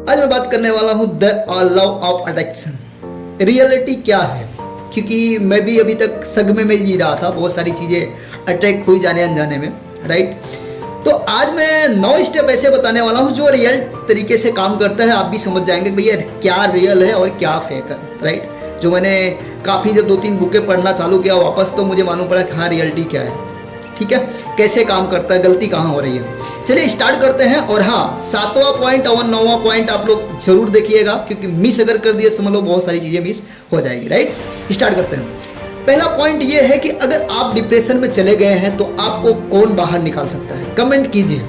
आज मैं बात करने वाला हूँ the law of attraction. Reality क्या है, क्योंकि मैं भी अभी तक सदमे में जी रहा था, बहुत सारी चीज़ें अट्रैक्ट हुई जाने अनजाने में, राइट। तो आज मैं 9 स्टेप ऐसे बताने वाला हूँ जो रियल तरीके से काम करता है। आप भी समझ जाएंगे कि भैया क्या रियल है और क्या फेक है, राइट। जो मैंने काफ़ी जब 2-3 बुकें पढ़ना चालू किया वापस, तो मुझे मालूम पड़ा कि हाँ रियलिटी क्या है, ठीक है, कैसे काम करता है, गलती कहाँ हो रही है। चलिए स्टार्ट करते हैं। और हाँ, 7वां पॉइंट और 9वां पॉइंट आप लोग जरूर देखिएगा, क्योंकि मिस अगर कर दिए समझ लो बहुत सारी चीज़ें मिस हो जाएगी, राइट। स्टार्ट करते हैं। पहला पॉइंट ये है कि अगर आप डिप्रेशन में चले गए हैं तो आपको कौन बाहर निकाल सकता है। कमेंट कीजिए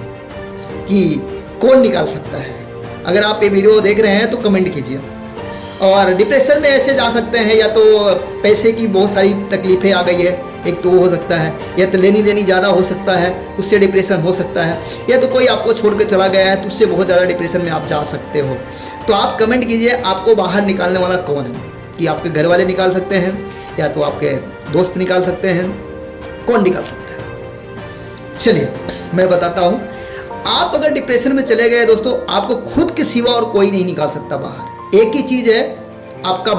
कि कौन निकाल सकता है। अगर आप ये वीडियो देख रहे हैं तो कमेंट कीजिए। और डिप्रेशन में ऐसे जा सकते हैं, या तो पैसे की बहुत सारी तकलीफें आ गई है, एक तो वो हो सकता है, या तो लेनी देनी ज़्यादा हो सकता है, उससे डिप्रेशन हो सकता है, या तो कोई आपको छोड़ कर चला गया है तो उससे बहुत ज़्यादा डिप्रेशन में आप जा सकते हो। तो आप कमेंट कीजिए आपको बाहर निकालने वाला कौन है, कि आपके घर वाले निकाल सकते हैं, या तो आपके दोस्त निकाल सकते हैं, कौन निकाल सकते हैं। चलिए मैं बताता हूँ। आप अगर डिप्रेशन में चले गए दोस्तों, आपको खुद के सिवा और कोई नहीं निकाल सकता बाहर। एक ही चीज़ है, आपका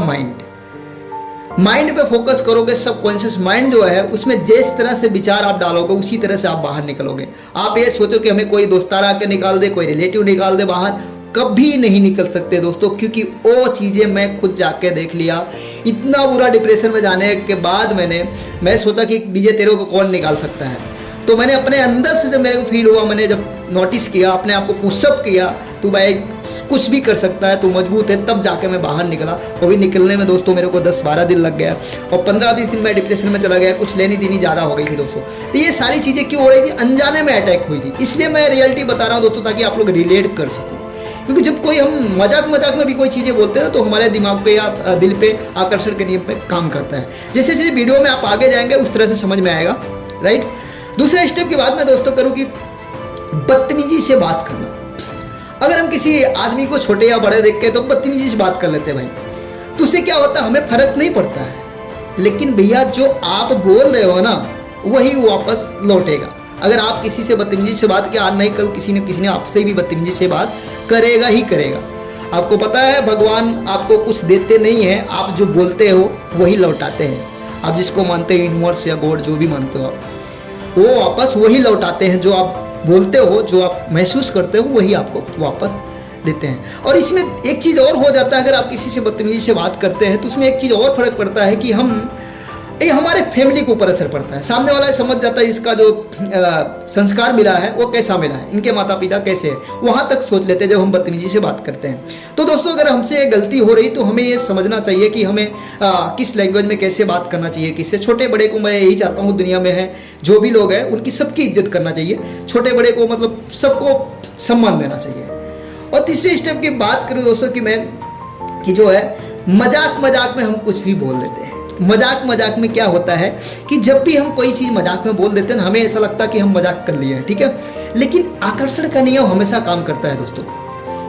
माइंड पे फोकस करोगे। सबकॉन्शियस माइंड जो है उसमें जिस तरह से विचार आप डालोगे उसी तरह से आप बाहर निकलोगे। आप ये सोचो कि हमें कोई दोस्तारा आके निकाल दे, कोई रिलेटिव निकाल दे बाहर, कभी नहीं निकल सकते दोस्तों, क्योंकि वो चीज़ें मैं खुद जाके देख लिया। इतना बुरा डिप्रेशन में जाने के बाद मैं सोचा कि विजय तेरे को कौन निकाल सकता है। तो मैंने अपने अंदर से जब मेरे को फील हुआ, मैंने जब नोटिस किया, अपने आप को पुशअप किया, तू भाई कुछ भी कर सकता है, तू मजबूत है, तब जाके मैं बाहर निकला। वो भी निकलने में दोस्तों मेरे को 10-12 दिन लग गया, और 15-20 दिन मैं डिप्रेशन में चला गया। कुछ लेनी देनी ज़्यादा हो गई थी दोस्तों। तो ये सारी चीज़ें क्यों हो रही थी, अनजाने में अटैक हुई थी। इसलिए मैं रियलिटी बता रहा हूँ दोस्तों, ताकि आप लोग रिलेट कर सको। क्योंकि जब कोई हम मजाक में भी कोई चीज़ें बोलते हैं तो हमारे दिमाग पे या दिल पे आकर्षण के नियम पे काम करता है। जैसे जैसे वीडियो में आप आगे जाएंगे उस तरह से समझ में आएगा, राइट। दूसरे स्टेप की बात मैं दोस्तों करूँ कि बदतमीजी से बात करना। अगर हम किसी आदमी को छोटे या बड़े देख के तो बदतमीजी से बात कर लेते हैं भाई, तो उससे क्या होता है, हमें फर्क नहीं पड़ता है। लेकिन भैया जो आप बोल रहे हो ना, वही वापस लौटेगा। अगर आप किसी से बदतमीजी से बात किया, आज नहीं कल किसी ने आपसे भी बदतमीजी से बात करेगा ही करेगा। आपको पता है भगवान आपको कुछ देते नहीं है, आप जो बोलते हो वही लौटाते हैं। आप जिसको मानते हो, यूनिवर्स या गॉड जो भी मानते हो आप, वो वापस वही लौटाते हैं। जो आप बोलते हो, जो आप महसूस करते हो, वही आपको वापस देते हैं। और इसमें एक चीज़ और हो जाता है, अगर आप किसी से बदतमीजी से बात करते हैं तो उसमें एक चीज़ और फर्क पड़ता है कि ये हमारे फैमिली के ऊपर असर पड़ता है। सामने वाला समझ जाता है इसका जो संस्कार मिला है वो कैसा मिला है, इनके माता पिता कैसे है, वहाँ तक सोच लेते हैं जब हम बदतमीजी से बात करते हैं। तो दोस्तों अगर हमसे गलती हो रही तो हमें ये समझना चाहिए कि हमें किस लैंग्वेज में कैसे बात करना चाहिए। किससे छोटे बड़े को मैं यही चाहता हूँ, दुनिया में है जो भी लोग हैं उनकी सबकी इज्जत करना चाहिए। छोटे बड़े को मतलब सबको सम्मान देना चाहिए। और तीसरे स्टेप की बात करूँ दोस्तों कि जो है मजाक में हम कुछ भी बोल देते हैं। मजाक में क्या होता है कि जब भी हम कोई चीज़ मजाक में बोल देते हैं ना, हमें ऐसा लगता है कि हम मजाक कर लिए हैं, ठीक है। लेकिन आकर्षण का नियम हमेशा काम करता है दोस्तों,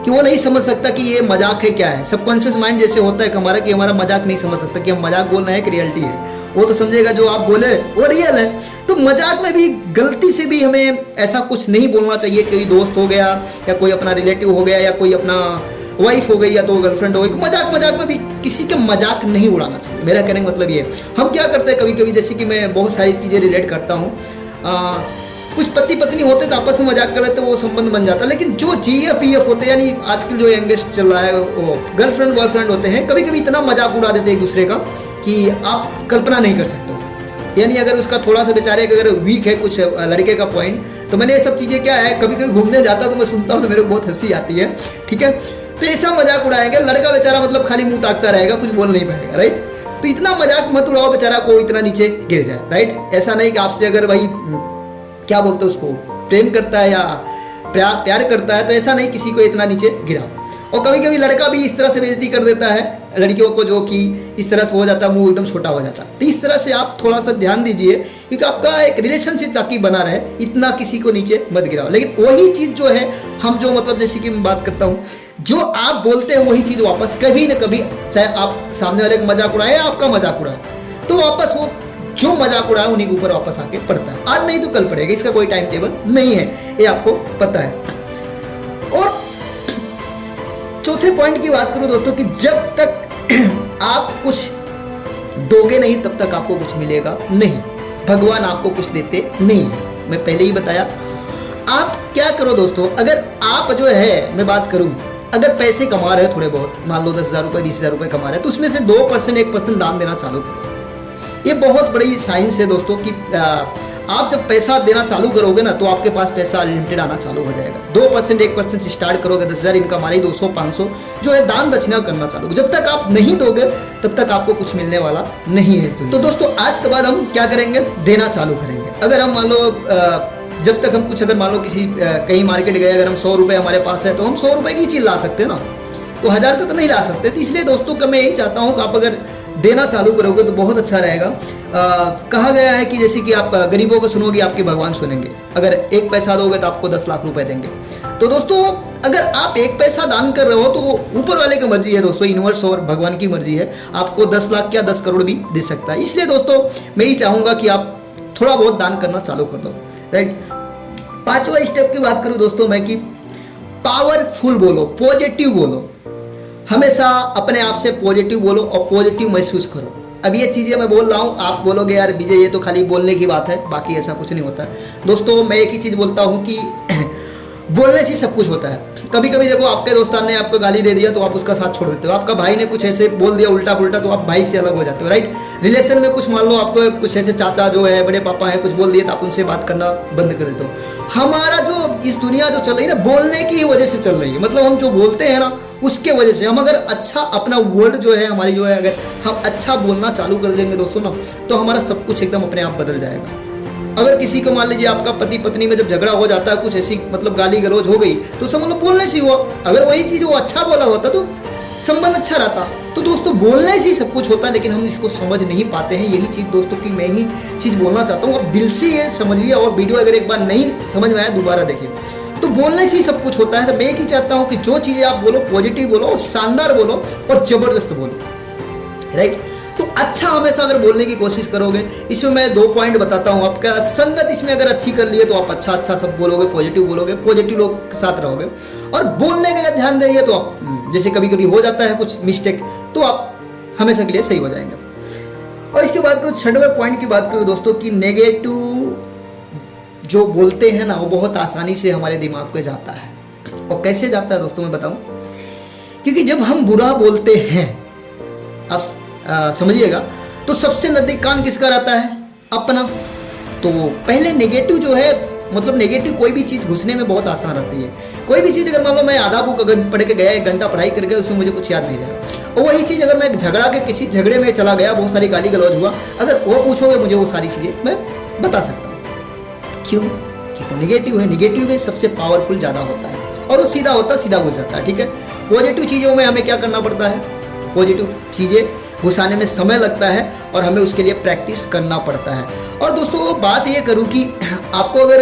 कि वो नहीं समझ सकता कि ये मजाक है क्या है। सबकॉन्शियस माइंड जैसे होता है हमारा, कि हमारा मजाक नहीं समझ सकता कि हम मजाक बोल रहे हैं कि रियलिटी है। वो तो समझेगा जो आप बोले वो रियल है। तो मजाक में भी गलती से भी हमें ऐसा कुछ नहीं बोलना चाहिए। कोई दोस्त हो गया, या कोई अपना रिलेटिव हो गया, या कोई अपना वाइफ हो गई, या तो गर्लफ्रेंड हो गई, मजाक में भी किसी का मजाक नहीं उड़ाना चाहिए। मेरा कहने का मतलब ये, हम क्या करते हैं कभी कभी, जैसे कि मैं बहुत सारी चीज़ें रिलेट करता हूँ, कुछ पति पत्नी होते तो आपस में मजाक कर लेते, वो संबंध बन जाता है। लेकिन जो GF होते हैं, यानी आजकल जो यंगेस्ट चल रहा है, वो गर्लफ्रेंड बॉयफ्रेंड होते हैं, कभी कभी इतना मजाक उड़ा देते हैं एक दूसरे का कि आप कल्पना नहीं कर सकते हो। यानी अगर उसका थोड़ा सा बेचारे अगर वीक है कुछ लड़के का पॉइंट, तो मैंने ये सब चीज़ें क्या है, कभी कभी घूमने जाता तो मैं सुनता हूँ तो मेरे को बहुत हंसी आती है, ठीक है। तो ऐसा मजाक उड़ाएंगे, लड़का बेचारा मतलब खाली मुंह ताकता रहेगा, कुछ बोल नहीं पाएगा, राइट। तो इतना मजाक मत उड़ाओ बेचारा को इतना नीचे गिर जाए, राइट। ऐसा नहीं कि आपसे अगर भाई क्या बोलते हैं उसको, प्रेम करता है या प्यार करता है, तो ऐसा नहीं किसी को इतना नीचे गिराओ। और कभी कभी लड़का भी इस तरह से बेइज्जती कर देता है लड़कियों को, जो कि इस तरह से हो जाता है, मुंह एकदम छोटा हो जाता है। तो इस तरह से आप थोड़ा सा ध्यान दीजिए, क्योंकि आपका एक रिलेशनशिप ताकि बना रहे, इतना किसी को नीचे मत गिराओ। लेकिन वही चीज़ जो है, हम जो मतलब जैसे कि मैं बात करता हूँ, जो आप बोलते हैं वही चीज़ वापस कभी न कभी, चाहे आप सामने वाले का मजाक उड़ाए या आपका मजाक उड़ाए, तो वापस वो जो मजाक उड़ाए उन्हीं के ऊपर वापस आके पड़ता है। आज नहीं तो कल पड़ेगा, इसका कोई टाइम टेबल नहीं है, ये आपको पता है। और चौथे पॉइंट की बात करूं दोस्तों कि जब तक आप कुछ दोगे नहीं तब तक आपको कुछ मिलेगा नहीं। भगवान आपको कुछ देते नहीं है, मैं पहले ही बताया। आप क्या करो दोस्तों, अगर आप जो है मैं बात करूं, अगर पैसे कमा रहे हो थोड़े बहुत, मान लो 10,000 रुपये 20,000 रुपये कमा रहे हैं, तो उसमें से 2% 1% दान देना चालू करो। ये बहुत बड़ी साइंस है दोस्तों कि आप जब पैसा देना चालू करोगे ना तो आपके पास पैसा अनलिमिटेड आना चालू हो जाएगा। 2% 1% से स्टार्ट करोगे, 10,000 इनकम आ रही, 200 500 जो है दान दक्षिणा करना चालू। जब तक आप नहीं दोगे तब तक आपको कुछ मिलने वाला नहीं है। तो दोस्तों आज के बाद हम क्या करेंगे, देना चालू करेंगे। अगर हम मान लो जब तक हम कुछ, अगर मान लो किसी कहीं मार्केट गए, अगर हम 100 रुपये हमारे पास है तो हम 100 रुपये की चीज़ ला सकते हैं ना, तो 1000 का तो नहीं ला सकते। तो इसलिए दोस्तों का मैं यही चाहता हूँ कि आप अगर देना चालू करोगे तो बहुत अच्छा रहेगा। कहा गया है कि जैसे कि आप गरीबों को सुनोगे आपके भगवान सुनेंगे। अगर 1 पैसा दोगे तो आपको 10 लाख रुपए देंगे। तो दोस्तों अगर आप 1 पैसा दान कर रहे हो तो ऊपर वाले की मर्जी है दोस्तों, यूनिवर्स और भगवान की मर्जी है, आपको 10 लाख क्या 10 करोड़ भी दे सकता है। इसलिए दोस्तों मैं ही चाहूँगा कि आप थोड़ा बहुत दान करना चालू कर दो, राइट। 5वां स्टेप की बात करूं दोस्तों मैं कि पावरफुल बोलो, पॉजिटिव बोलो। हमेशा अपने आप से पॉजिटिव बोलो और पॉजिटिव महसूस करो। अब ये चीज़ें मैं बोल रहा हूँ, आप बोलोगे यार विजय ये तो खाली बोलने की बात है, बाकी ऐसा कुछ नहीं होता है। दोस्तों मैं एक ही चीज़ बोलता हूँ कि बोलने से सब कुछ होता है। कभी कभी देखो आपके दोस्तान ने आपको गाली दे दिया तो आप उसका साथ छोड़ देते हो, आपका भाई ने कुछ ऐसे बोल दिया उल्टा पुल्टा तो आप भाई से अलग हो जाते हो, राइट। रिलेशन में कुछ मान लो आपको कुछ ऐसे चाचा जो है, बड़े पापा है, कुछ बोल दिए तो आप उनसे बात करना बंद कर देते हो। हमारा जो इस दुनिया जो चल रही है ना, बोलने की वजह से चल रही है। मतलब हम जो बोलते हैं ना उसके वजह से, हम अगर अच्छा अपना वर्ड जो है हमारी जो है, अगर हम अच्छा बोलना चालू कर देंगे दोस्तों ना, तो हमारा सब कुछ एकदम अपने आप बदल जाएगा। अगर किसी को मान लीजिए आपका पति पत्नी में जब झगड़ा हो जाता है, कुछ ऐसी मतलब गाली गलौज हो गई, तो समझ लो बोलने से हुआ। अगर वही चीज़ वो अच्छा बोला होता तो संबंध अच्छा रहता। तो दोस्तों बोलने से ही सब कुछ होता है, लेकिन हम इसको समझ नहीं पाते हैं। यही चीज़ दोस्तों की मैं ही चीज़ बोलना चाहता हूँ, अब दिल से ये समझिए। और वीडियो अगर एक बार नहीं समझ में आया दोबारा देखिए। तो बोलने से ही सब कुछ होता है। तो मैं एक ही चाहता हूँ कि जो चीज़ें आप बोलो पॉजिटिव बोलो, शानदार बोलो और जबरदस्त बोलो, राइट। तो अच्छा हमेशा अगर बोलने की कोशिश करोगे, इसमें मैं 2 पॉइंट बताता हूँ। आपका संगत इसमें अगर अच्छी कर लिए तो आप अच्छा सब बोलोगे, पॉजिटिव बोलोगे, पॉजिटिव लोग के साथ रहोगे। और बोलने का अगर ध्यान देंगे तो आप जैसे कभी कभी हो जाता है कुछ मिस्टेक, तो आप हमेशा के लिए सही हो जाएंगे। और इसके बाद करो 6वें पॉइंट की बात करो दोस्तों कि नेगेटिव जो बोलते हैं ना वो बहुत आसानी से हमारे दिमाग पे जाता है। और कैसे जाता है दोस्तों मैं बताऊं, क्योंकि जब हम बुरा बोलते हैं, आप समझिएगा, तो सबसे नजदीक कान किसका रहता है, अपना। तो पहले नेगेटिव जो है, मतलब नेगेटिव कोई भी चीज़ घुसने में बहुत आसान रहती है। कोई भी चीज़ अगर मान लो मैं आधा बुक अगर पढ़ के गया, 1 घंटा पढ़ाई कर गया, उसमें मुझे कुछ याद नहीं रहा। और वही चीज़ अगर मैं झगड़ा के किसी झगड़े में चला गया, बहुत सारी गाली गलौज हुआ, अगर वो पूछोगे मुझे वो सारी चीज़ें मैं बता सकता हूँ। क्यों? क्योंकि नेगेटिव है, नेगेटिव में सबसे पावरफुल ज़्यादा होता है और वो सीधा होता है, सीधा घुस जाता है, ठीक है। पॉजिटिव चीज़ों में हमें क्या करना पड़ता है, पॉजिटिव चीज़ें घुसाने में समय लगता है और हमें उसके लिए प्रैक्टिस करना पड़ता है। और दोस्तों बात ये करूं कि आपको अगर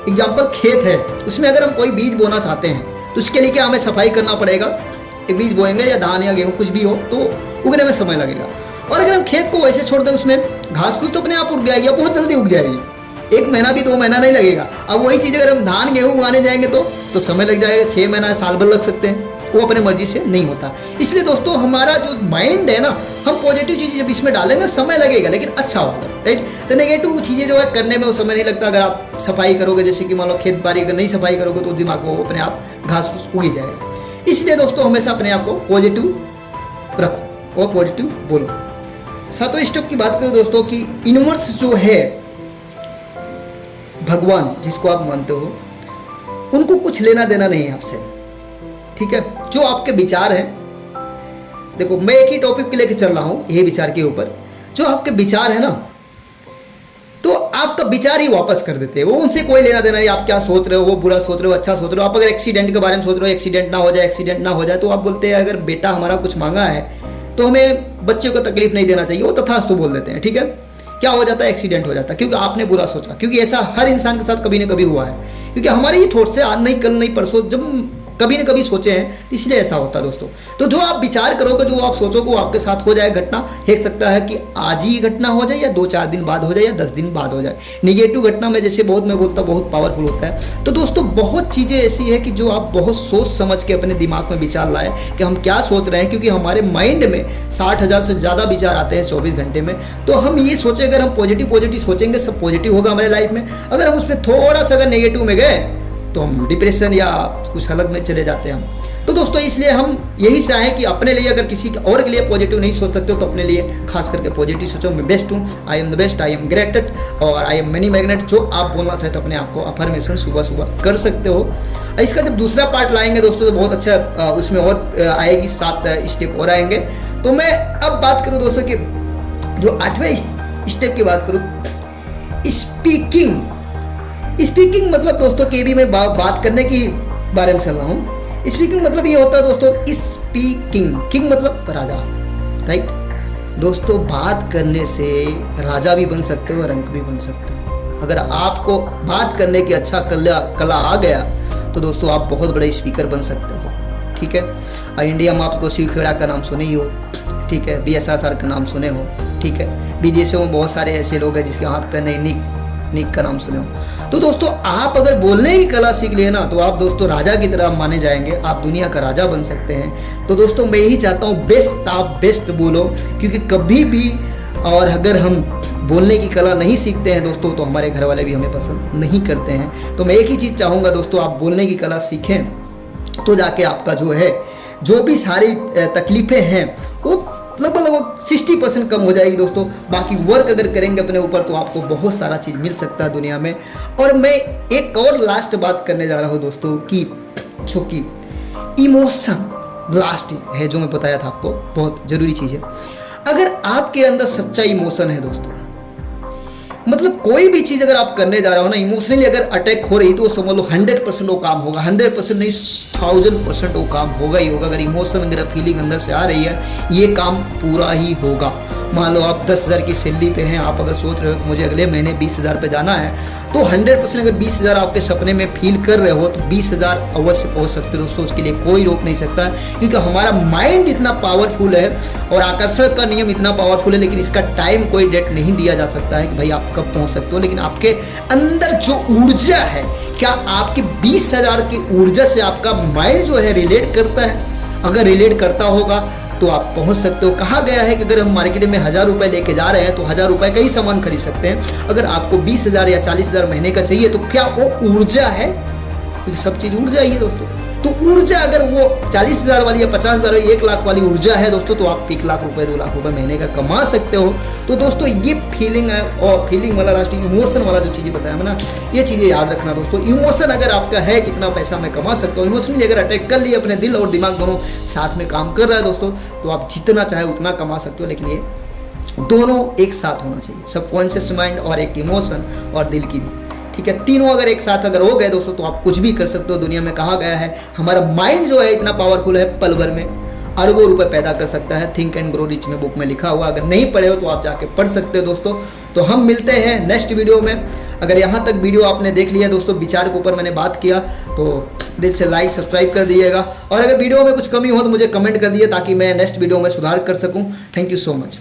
एग्जांपल खेत है, उसमें अगर हम कोई बीज बोना चाहते हैं तो उसके लिए क्या हमें सफाई करना पड़ेगा। एक बीज बोएंगे या धान या गेहूँ कुछ भी हो तो उगने में समय लगेगा। और अगर हम खेत को वैसे छोड़ दें, उसमें घास फूस तो अपने आप उग जाएगी या बहुत जल्दी उग जाएगी, 1 महीना भी 2 महीना नहीं लगेगा। अब वही चीज़ अगर हम धान गेहूँ उगाने जाएंगे तो समय लग जाएगा, 6 महीना साल भर लग सकते हैं। वो अपने मर्जी से नहीं होता। इसलिए दोस्तों हमारा जो माइंड है ना, हम पॉजिटिव चीज़ जब इसमें डालेंगे समय लगेगा लेकिन अच्छा होगा, राइट। तो नेगेटिव चीज़ें जो है करने में वो समय नहीं लगता। अगर आप सफाई करोगे, जैसे कि मान लो खेत बाड़ी अगर नहीं सफाई करोगे तो दिमाग को अपने आप घास फूस उग ही जाएगा। इसलिए दोस्तों हमेशा अपने आप को पॉजिटिव रखो और पॉजिटिव बोलो। 7वें स्टेप की बात करो दोस्तों कि यूनिवर्स जो है, भगवान जिसको आप मानते हो, उनको कुछ लेना देना नहीं है आपसे, ठीक है। जो आपके विचार हैं, देखो मैं एक ही टॉपिक के लेके चल रहा हूं, यही विचार के ऊपर। जो आपके विचार है ना, तो आपका विचार ही वापस कर देते हैं वो, उनसे कोई लेना देना नहीं। आप क्या सोच रहे हो, वो बुरा सोच रहे हो, अच्छा सोच रहे हो। आप अगर एक्सीडेंट के बारे में सोच रहे हो, एक्सीडेंट ना हो जाए, एक्सीडेंट ना हो जाए, तो आप बोलते हैं अगर बेटा हमारा कुछ मांगा है तो हमें बच्चे को तकलीफ नहीं देना चाहिए, वो तथास्तु बोल देते हैं, ठीक है। क्या हो जाता है, एक्सीडेंट हो जाता है, क्योंकि आपने बुरा सोचा। क्योंकि ऐसा हर इंसान के साथ कभी ना कभी हुआ है, क्योंकि हमारे ही थॉट्स से आज नहीं कल नहीं परसों जब कभी ना कभी सोचे हैं, इसलिए ऐसा होता है दोस्तों। तो जो आप विचार करोगे, जो आप सोचोगे, वो आपके साथ हो जाए घटना। हो सकता है कि आज ही घटना हो जाए, या 2-4 दिन बाद हो जाए, या 10 दिन बाद हो जाए। निगेटिव घटना में जैसे मैं बोलता बहुत पावरफुल होता है। तो दोस्तों बहुत चीज़ें ऐसी है कि जो आप बहुत सोच समझ के अपने दिमाग में विचार लाए कि हम क्या सोच रहे हैं, क्योंकि हमारे माइंड में 60,000 से ज़्यादा विचार आते हैं 24 घंटे में। तो हम ये सोचे, अगर हम पॉजिटिव सोचेंगे, सब पॉजिटिव होगा हमारे लाइफ में। अगर हम उसमें थोड़ा सा अगर नेगेटिव में गए तो हम डिप्रेशन या कुछ अलग में चले जाते हैं हम। तो दोस्तों इसलिए हम यही चाहें कि अपने लिए, अगर किसी और के लिए पॉजिटिव नहीं सोच सकते हो तो अपने लिए खास करके पॉजिटिव सोचो। मैं बेस्ट हूँ, I am the best, I am graded और आई एम मनी मैग्नेट। जो आप बोलना चाहते हो अपने आप को अफर्मेशन सुबह सुबह कर सकते हो। इसका जब दूसरा पार्ट लाएंगे दोस्तों तो बहुत अच्छा उसमें और आएगी, 7 स्टेप और आएंगे। तो मैं अब बात करूँ दोस्तों कि जो 8वें स्टेप की बात करूँ, स्पीकिंग मतलब दोस्तों के भी मैं बात करने की बारे में चल रहा हूँ। स्पीकिंग मतलब ये होता है दोस्तों, स्पीकिंग, किंग मतलब राजा, राइट दोस्तों। बात करने से राजा भी बन सकते हो और अंक भी बन सकते हो। अगर आपको बात करने की अच्छा कला आ गया तो दोस्तों आप बहुत बड़े स्पीकर बन सकते हो, ठीक है। इंडिया में आपको शिव खेड़ा का नाम सुने ही हो, ठीक है। BSR सर का नाम सुने हो, ठीक है। विदेशों में बहुत सारे ऐसे लोग हैं जिसके हाथ पे नहीं निक का नाम सुने हो। तो दोस्तों आप अगर बोलने की कला सीख लिए ना तो आप दोस्तों राजा की तरह माने जाएंगे, आप दुनिया का राजा बन सकते हैं। तो दोस्तों मैं यही चाहता हूँ आप बेस्ट बोलो, क्योंकि कभी भी और अगर हम बोलने की कला नहीं सीखते हैं दोस्तों तो हमारे घर वाले भी हमें पसंद नहीं करते हैं। तो मैं एक ही चीज़ चाहूँगा दोस्तों, आप बोलने की कला सीखें तो जाके आपका जो है, जो भी सारी तकलीफ़ें हैं वो लगभग 60% कम हो जाएगी दोस्तों। बाकी वर्क अगर करेंगे अपने ऊपर तो आपको बहुत सारा चीज़ मिल सकता है दुनिया में। और मैं एक और लास्ट बात करने जा रहा हूँ दोस्तों कि जो कि इमोशन लास्ट है, जो मैं बताया था आपको, बहुत ज़रूरी चीज़ है। अगर आपके अंदर सच्चा इमोशन है दोस्तों, मतलब कोई भी चीज़ अगर आप करने जा रहे हो ना, इमोशनली अगर अटैक हो रही तो समझ लो 100% वो काम होगा। 100% नहीं, 1000% वो काम होगा ही होगा। अगर इमोशन, अगर फीलिंग अंदर से आ रही है, ये काम पूरा ही होगा। मान लो आप 10,000 की सैलरी पे हैं, आप अगर सोच रहे हो कि मुझे अगले महीने 20,000 पे जाना है, तो 100% अगर 20,000 आपके सपने में फील कर रहे हो तो 20,000 अवश्य पहुंच सकते हो दोस्तों। उसके लिए कोई रोक नहीं सकता, क्योंकि हमारा माइंड इतना पावरफुल है और आकर्षण का नियम इतना पावरफुल है। लेकिन इसका टाइम, कोई डेट नहीं दिया जा सकता है कि भाई आप कब पहुंच सकते हो। लेकिन आपके अंदर जो ऊर्जा है, क्या आपकी 20,000 की ऊर्जा से आपका माइंड जो है रिलेट करता है? अगर रिलेट करता होगा तो आप पहुंच सकते हो। कहा गया है कि अगर हम मार्केट में 1,000 रुपए लेके जा रहे हैं तो 1,000 रुपए का ही सामान खरीद सकते हैं। अगर आपको 20,000 या 40,000 महीने का चाहिए तो क्या वो ऊर्जा है? क्योंकि सब चीज ऊर्जा ही है दोस्तों। तो ऊर्जा अगर वो 40,000 वाली या 50,000 या 1 लाख वाली ऊर्जा है दोस्तों, तो आप 1 लाख रुपए 2 लाख रुपए महीने का कमा सकते हो। तो दोस्तों ये फीलिंग है, और फीलिंग वाला लास्ट इमोशन वाला जो चीज़ें बताया ना, ये चीज़ें याद रखना दोस्तों। इमोशन अगर आपका है, कितना पैसा मैं कमा सकता हूँ, इमोशनली अगर अटैक कर लिए, अपने दिल और दिमाग दोनों साथ में काम कर रहा है दोस्तों, तो आप जितना चाहे उतना कमा सकते हो। लेकिन ये दोनों एक साथ होना चाहिए, सबकॉन्शियस माइंड और एक इमोशन और दिल की भी, ठीक है। तीनों अगर एक साथ अगर हो गए दोस्तों तो आप कुछ भी कर सकते हो। दुनिया में कहा गया है हमारा माइंड जो है इतना पावरफुल है, पल भर में अरबों रुपए पैदा कर सकता है। थिंक एंड ग्रो रिच में बुक में लिखा हुआ, अगर नहीं पढ़े हो तो आप जाके पढ़ सकते हो दोस्तों। तो हम मिलते हैं नेक्स्ट वीडियो में। अगर यहाँ तक वीडियो आपने देख लिया दोस्तों, विचार के ऊपर मैंने बात किया, तो दिल से लाइक सब्सक्राइब कर दिएगा। और अगर वीडियो में कुछ कमी हो तो मुझे कमेंट कर दिए, ताकि मैं नेक्स्ट वीडियो में सुधार कर सकूँ। Thank you so much.